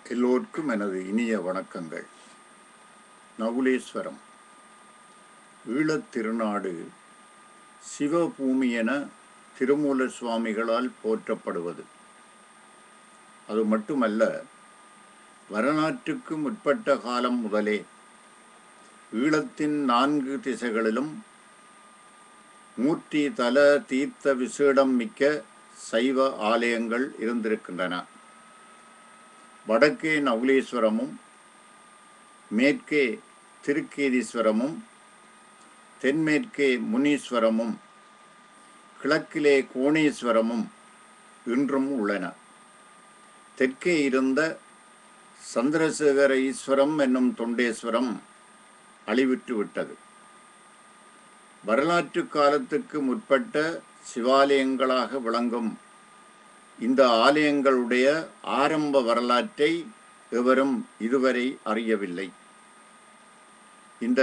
எல்லோருக்கும் எனது இனிய வணக்கங்கள். நகுலேஸ்வரம் ஈழத் திருநாடு சிவபூமி என திருமூலர் சுவாமிகளால் போற்றப்படுவது. அது மட்டுமல்ல, வரலாற்றுக்கு முற்பட்ட காலம் முதலே ஈழத்தின் 4 திசைகளிலும் மூர்த்தி தல தீர்த்த விசேடம் மிக்க சைவ ஆலயங்கள் இருந்திருக்கின்றன. வடக்கே நகுலேஸ்வரமும், மேற்கே திருக்கேதீஸ்வரமும், தென்மேற்கே முனீஸ்வரமும், கிழக்கிலே கோணேஸ்வரமும் இன்றும் உள்ளன. தெற்கே இருந்த சந்திரசேகர ஈஸ்வரம் என்னும் தொண்டேஸ்வரம் அழிவுற்று விட்டது. வரலாற்று காலத்துக்கு முற்பட்ட சிவாலயங்களாக விளங்கும் இந்த ஆலயங்களுடைய ஆரம்ப வரலாற்றை எவரும் இதுவரை அறியவில்லை. இந்த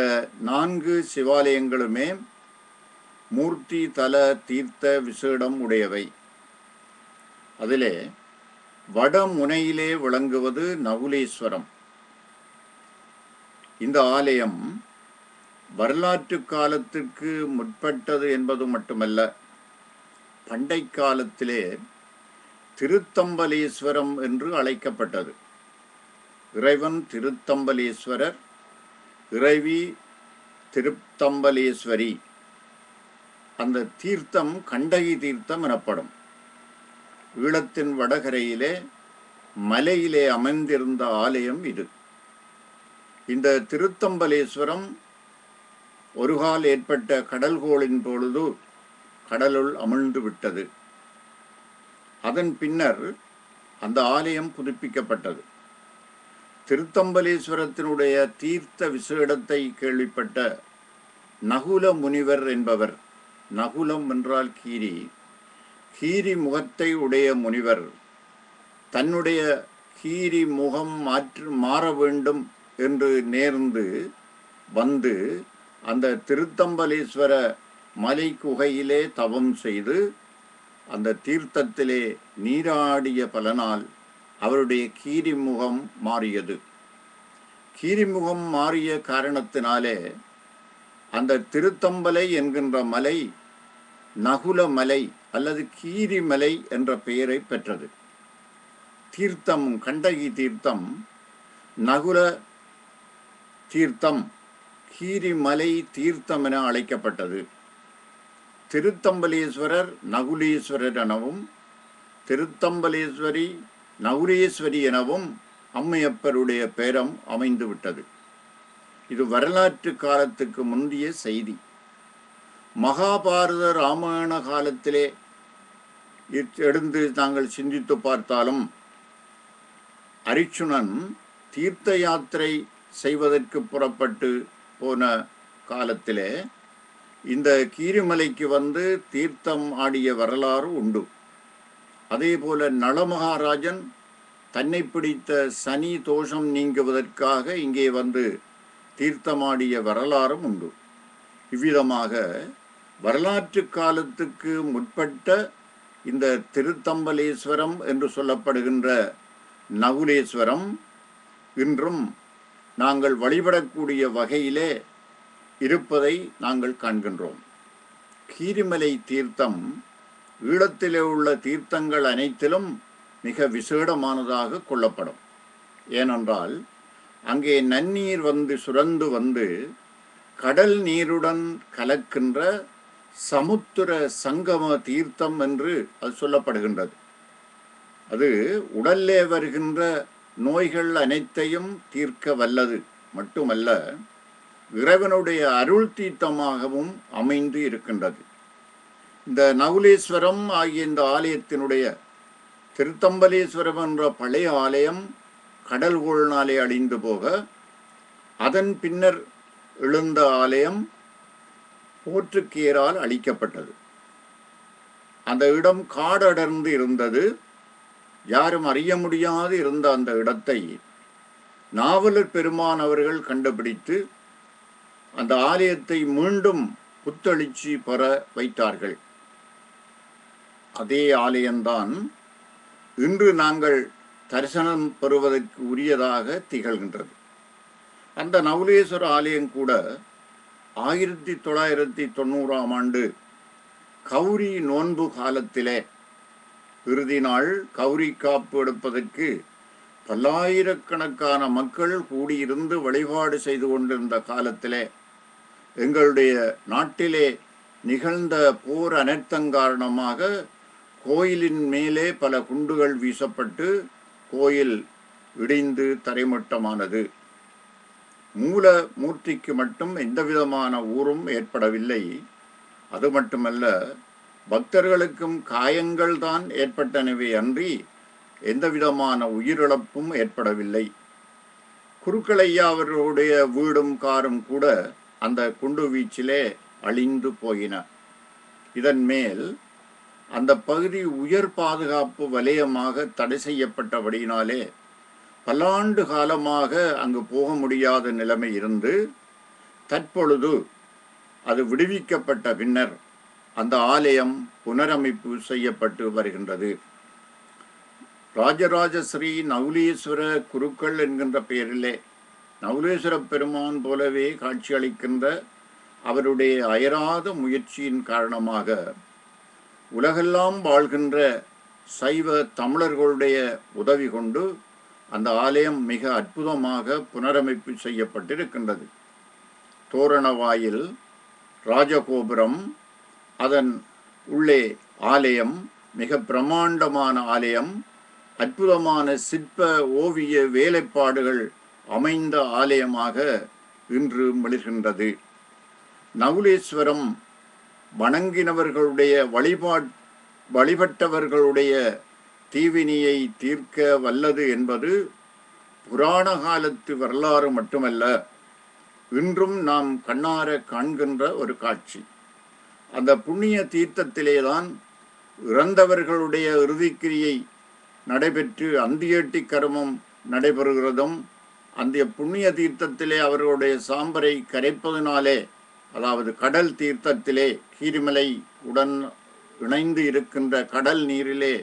4 சிவாலயங்களுமே மூர்த்தி தல தீர்த்த விசேடம் உடையவை. அதிலே வடமுனையிலே விளங்குவது நகுலேஸ்வரம். இந்த ஆலயம் வரலாற்று காலத்திற்கு முற்பட்டது என்பது மட்டுமல்ல, பண்டை காலத்திலே திருத்தம்பலேஸ்வரம் என்று அழைக்கப்பட்டது. இறைவன் திருத்தம்பலேஸ்வரர், இறைவி திருத்தம்பலேஸ்வரி. அந்த தீர்த்தம் கண்டகி தீர்த்தம் எனப்படும். ஈழத்தின் வடகரையிலே மலையிலே அமைந்திருந்த ஆலயம் இது. இந்த திருத்தம்பலேஸ்வரம் ஒருகால் ஏற்பட்ட கடல்கோளின் பொழுது கடலுள் அமிழ்ந்து விட்டது. அதன் பின்னர் அந்த ஆலயம் புதுப்பிக்கப்பட்டது. திருத்தம்பலேஸ்வரத்தினுடைய தீர்த்த விசேடத்தை கேள்விப்பட்ட நகுல முனிவர் என்பவர், நகுலம் என்றால் கீரி, கீரி முகத்தை உடைய முனிவர் தன்னுடைய கீரி முகம் மாற வேண்டும் என்று நேர்ந்து வந்து அந்த திருத்தம்பலேஸ்வர மலை குகையிலே தவம் செய்து அந்த தீர்த்தத்திலே நீராடிய பலனால் அவருடைய கீரிமுகம் மாறியது. கீரிமுகம் மாறிய காரணத்தினாலே அந்த திருத்தம்பலை என்கின்ற மலை நகுல மலை அல்லது கீரிமலை என்ற பெயரை பெற்றது. தீர்த்தம், கண்டகி தீர்த்தம் நகுல தீர்த்தம் கீரிமலை தீர்த்தம் என அழைக்கப்பட்டது. திருத்தம்பலேஸ்வரர் நகுலேஸ்வரர் எனவும், திருத்தம்பலேஸ்வரி நகுலேஸ்வரி எனவும் அம்மையப்பருடைய பெயரம் அமைந்துவிட்டது. இது வரலாற்று காலத்துக்கு முந்தைய செய்தி. மகாபாரத ராமாயண காலத்திலே எடுத்து நாங்கள் சிந்தித்து பார்த்தாலும், அரிச்சுனன் தீர்த்த யாத்திரை செய்வதற்கு புறப்பட்டு போன காலத்திலே இந்த கீரிமலைக்கு வந்து தீர்த்தம் ஆடிய வரலாறு உண்டு. அதே போல நளமகாராஜன் தன்னை பிடித்த சனி தோஷம் நீங்குவதற்காக இங்கே வந்து தீர்த்தமாடிய வரலாறும் உண்டு. இவ்விதமாக வரலாற்று காலத்துக்கு முற்பட்ட இந்த திருத்தம்பலேஸ்வரம் என்று சொல்லப்படுகின்ற நகுலேஸ்வரம் இன்றும் நாங்கள் வழிபடக்கூடிய வகையிலே இருப்பதை நாங்கள் காண்கின்றோம். கீரிமலை தீர்த்தம் ஈழத்திலே உள்ள தீர்த்தங்கள் அனைத்திலும் மிக விசேடமானதாக கொள்ளப்படும். ஏனென்றால் அங்கே நன்னீர் வந்து சுரந்து வந்து கடல் நீருடன் கலக்கின்ற சமுத்திர சங்கம தீர்த்தம் என்று அது சொல்லப்படுகின்றது. அது உடல்லே வருகின்ற நோய்கள் அனைத்தையும் தீர்க்க வல்லது மட்டுமல்ல, இறைவனுடைய அருள் தீர்த்தமாகவும் அமைந்து இருக்கின்றது. இந்த நகுலேஸ்வரம் ஆகிய இந்த ஆலயத்தினுடைய திருத்தம்பலேஸ்வரம் என்ற பழைய ஆலயம் கடல்கோள்னாலே அழிந்து போக, அதன் பின்னர் எழுந்த ஆலயம் போற்றுக்கீரால் அழிக்கப்பட்டது. அந்த இடம் காடடர்ந்து இருந்தது. யாரும் அறிய முடியாது இருந்த அந்த இடத்தை நாவலர் பெருமான் அவர்கள் கண்டுபிடித்து அந்த ஆலயத்தை மீண்டும் புத்தெழுச்சி பெற வைத்தார்கள். அதே ஆலயம்தான் இன்று நாங்கள் தரிசனம் பெறுவதற்கு உரியதாக திகழ்கின்றது. அந்த நவுலேஸ்வர ஆலயம் கூட 1990ஆம் ஆண்டு கௌரி நோன்பு காலத்திலே இறுதி நாள் கௌரி காப்பு எடுப்பதற்கு பல்லாயிரக்கணக்கான மக்கள் கூடியிருந்து வழிபாடு செய்து கொண்டிருந்த காலத்திலே எங்களுடைய நாட்டிலே நிகழ்ந்த போர் அனர்த்தம் காரணமாக கோயிலின் மேலே பல குண்டுகள் வீசப்பட்டு கோயில் இடிந்து தரைமட்டமானது. மூல மூர்த்திக்கு மட்டும் எந்தவிதமான ஊரும் ஏற்படவில்லை. அது மட்டுமல்ல, பக்தர்களுக்கும் காயங்கள் தான் ஏற்பட்டனவே அன்றி எந்தவிதமான உயிரிழப்பும் ஏற்படவில்லை. குருக்களையா அவர்களுடைய வீடும் காரும் கூட அந்த குண்டு வீச்சிலே அழிந்து போயின. இதன் மேல் அந்த பகுதி உயர் பாதுகாப்பு வலயமாக தடை செய்யப்பட்டபடியினாலே பல்லாண்டு காலமாக அங்கு போக முடியாத நிலைமை இருந்து தற்பொழுது அது விடுவிக்கப்பட்ட பின்னர் அந்த ஆலயம் புனரமைப்பு செய்யப்பட்டு வருகின்றது. ராஜராஜ ஸ்ரீ நவுலீஸ்வர குருக்கள் என்கின்ற பெயரிலே நவுலேஸ்வர பெருமான் போலவே காட்சியளிக்கின்ற அவருடைய அயராத முயற்சியின் காரணமாக உலகெல்லாம் வாழ்கின்ற சைவ தமிழர்களுடைய உதவி கொண்டு அந்த ஆலயம் மிக அற்புதமாக புனரமைப்பு செய்யப்பட்டிருக்கின்றது. தோரண வாயில், ராஜகோபுரம், அதன் உள்ளே ஆலயம், மிக பிரமாண்டமான ஆலயம், அற்புதமான சிற்ப ஓவிய வேலைப்பாடுகள் அமைந்த ஆலயமாக இன்று மிளிர்கின்றது. நவுலேஸ்வரம் வணங்கினவர்களுடைய வழிபட்டவர்களுடைய தீவினையை தீர்க்க வல்லது என்பது புராண காலத்து வரலாறு மட்டுமல்ல, இன்றும் நாம் கண்ணார காண்கின்ற ஒரு காட்சி. அந்த புண்ணிய தீர்த்தத்திலேதான் இறந்தவர்களுடைய இறுதிக்கிரியை நடைபெற்று அந்தியேட்டி கர்மம் நடைபெறுகிறதும், அந்த புண்ணிய தீர்த்தத்திலே அவர்களுடைய சாம்பரை கரைப்பதனாலே, அதாவது கடல் தீர்த்தத்திலே கீரிமலை உடன் இணைந்து இருக்கின்ற கடல் நீரிலே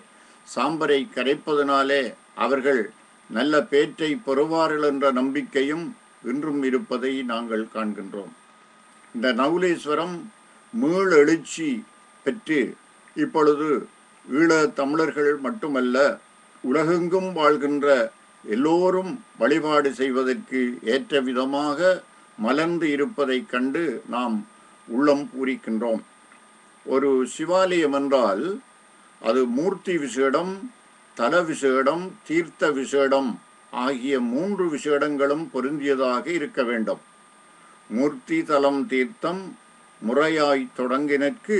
சாம்பரை கரைப்பதனாலே அவர்கள் நல்ல பேற்றை பெறுவார்கள் என்ற நம்பிக்கையும் இன்றும் இருப்பதை நாங்கள் காண்கின்றோம். இந்த நவுலேஸ்வரம் மீள் எழுச்சி பெற்று இப்பொழுது ஈழ தமிழர்கள் மட்டுமல்ல, உலகெங்கும் வாழ்கின்ற எல்லோரும் வழிபாடு செய்வதற்கு ஏற்ற விதமாக மலர்ந்து இருப்பதைக் கண்டு நாம் உள்ளம் பூரிக்கின்றோம். ஒரு சிவாலயம் என்றால் அது மூர்த்தி விசேடம், தல விசேடம், தீர்த்த விசேடம் ஆகிய 3 விசேடங்களும் பொருந்தியதாக இருக்க வேண்டும். மூர்த்தி, தலம், தீர்த்தம் முறையாய் தொடங்கினற்கு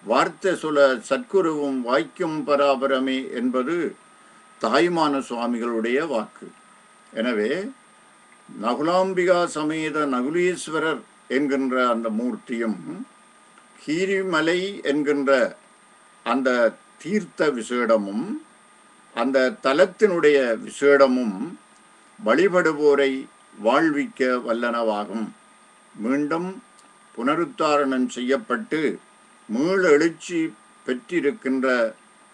வார்த்தை சொல சத்குருவும் வாய்க்கும் பராபரமே என்பது தாய்மான சுவாமிகளுடைய வாக்கு. எனவே நகுலாம்பிகா சமேத நகுலீஸ்வரர் என்கின்ற அந்த மூர்த்தியும், கீரிமலை என்கின்ற அந்த தீர்த்த விசேடமும், அந்த தலத்தினுடைய விசேடமும் வழிபடுவோரை வாழ்விக்க வல்லனவாகும். மீண்டும் புனருத்தாரணம் செய்யப்பட்டு மீள் எழுச்சி பெற்றிருக்கின்ற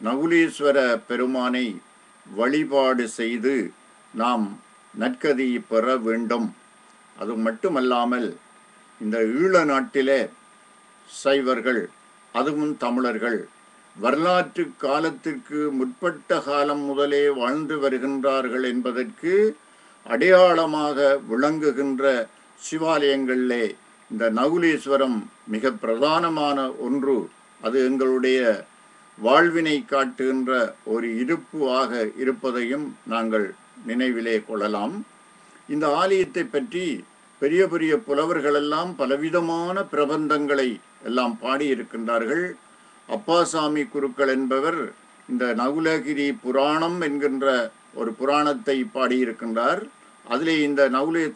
நகுலீஸ்வர பெருமானை வழிபாடு செய்து நாம் நற்கதி பெற வேண்டும். அது மட்டுமல்லாமல் இந்த ஈழ நாட்டிலே சைவர்கள், அதுவும் தமிழர்கள், வரலாற்று காலத்திற்கு முற்பட்ட காலம் முதலே வாழ்ந்து வருகின்றார்கள் என்பதற்கு அடையாளமாக விளங்குகின்ற சிவாலயங்களிலே இந்த நகுலீஸ்வரம் மிக பிரதானமான ஒன்று. அது எங்களுடைய வாழ்வினை காட்டுகின்ற ஒரு இருப்பு ஆக இருப்பதையும் நாங்கள் நினைவிலே கொள்ளலாம். இந்த ஆலயத்தை பற்றி பெரிய பெரிய புலவர்களெல்லாம் பலவிதமான பிரபந்தங்களை எல்லாம் பாடியிருக்கின்றார்கள். அப்பாசாமி குருக்கள் என்பவர் இந்த நகுலகிரி புராணம் என்கின்ற ஒரு புராணத்தை பாடியிருக்கின்றார். அதிலே இந்த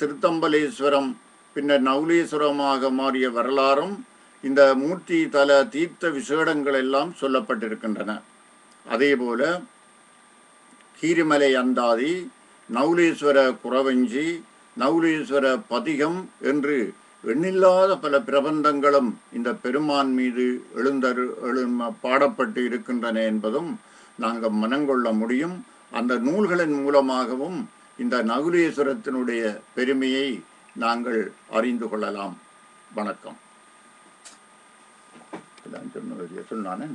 திருத்தம்பலேஸ்வரம் பின்னர் நவுலேஸ்வரமாக மாறிய வரலாறும் இந்த மூர்த்தி தல தீர்த்த விசேடங்கள் எல்லாம் சொல்லப்பட்டிருக்கின்றன. அதேபோல கீரிமலை அந்தாதி, நவுலேஸ்வர குறவஞ்சி, நவுலேஸ்வர பதிகம் என்று எண்ணில்லாத பல பிரபந்தங்களும் இந்த பெருமான் மீது பாடப்பட்டு இருக்கின்றன என்பதும் நாங்கள் மனங்கொள்ள முடியும். அந்த நூல்களின் மூலமாகவும் இந்த நகுலேஸ்வரத்தினுடைய பெருமையை நாங்கள் அறிந்து கொள்ளலாம். வணக்கம். சொன்னானே.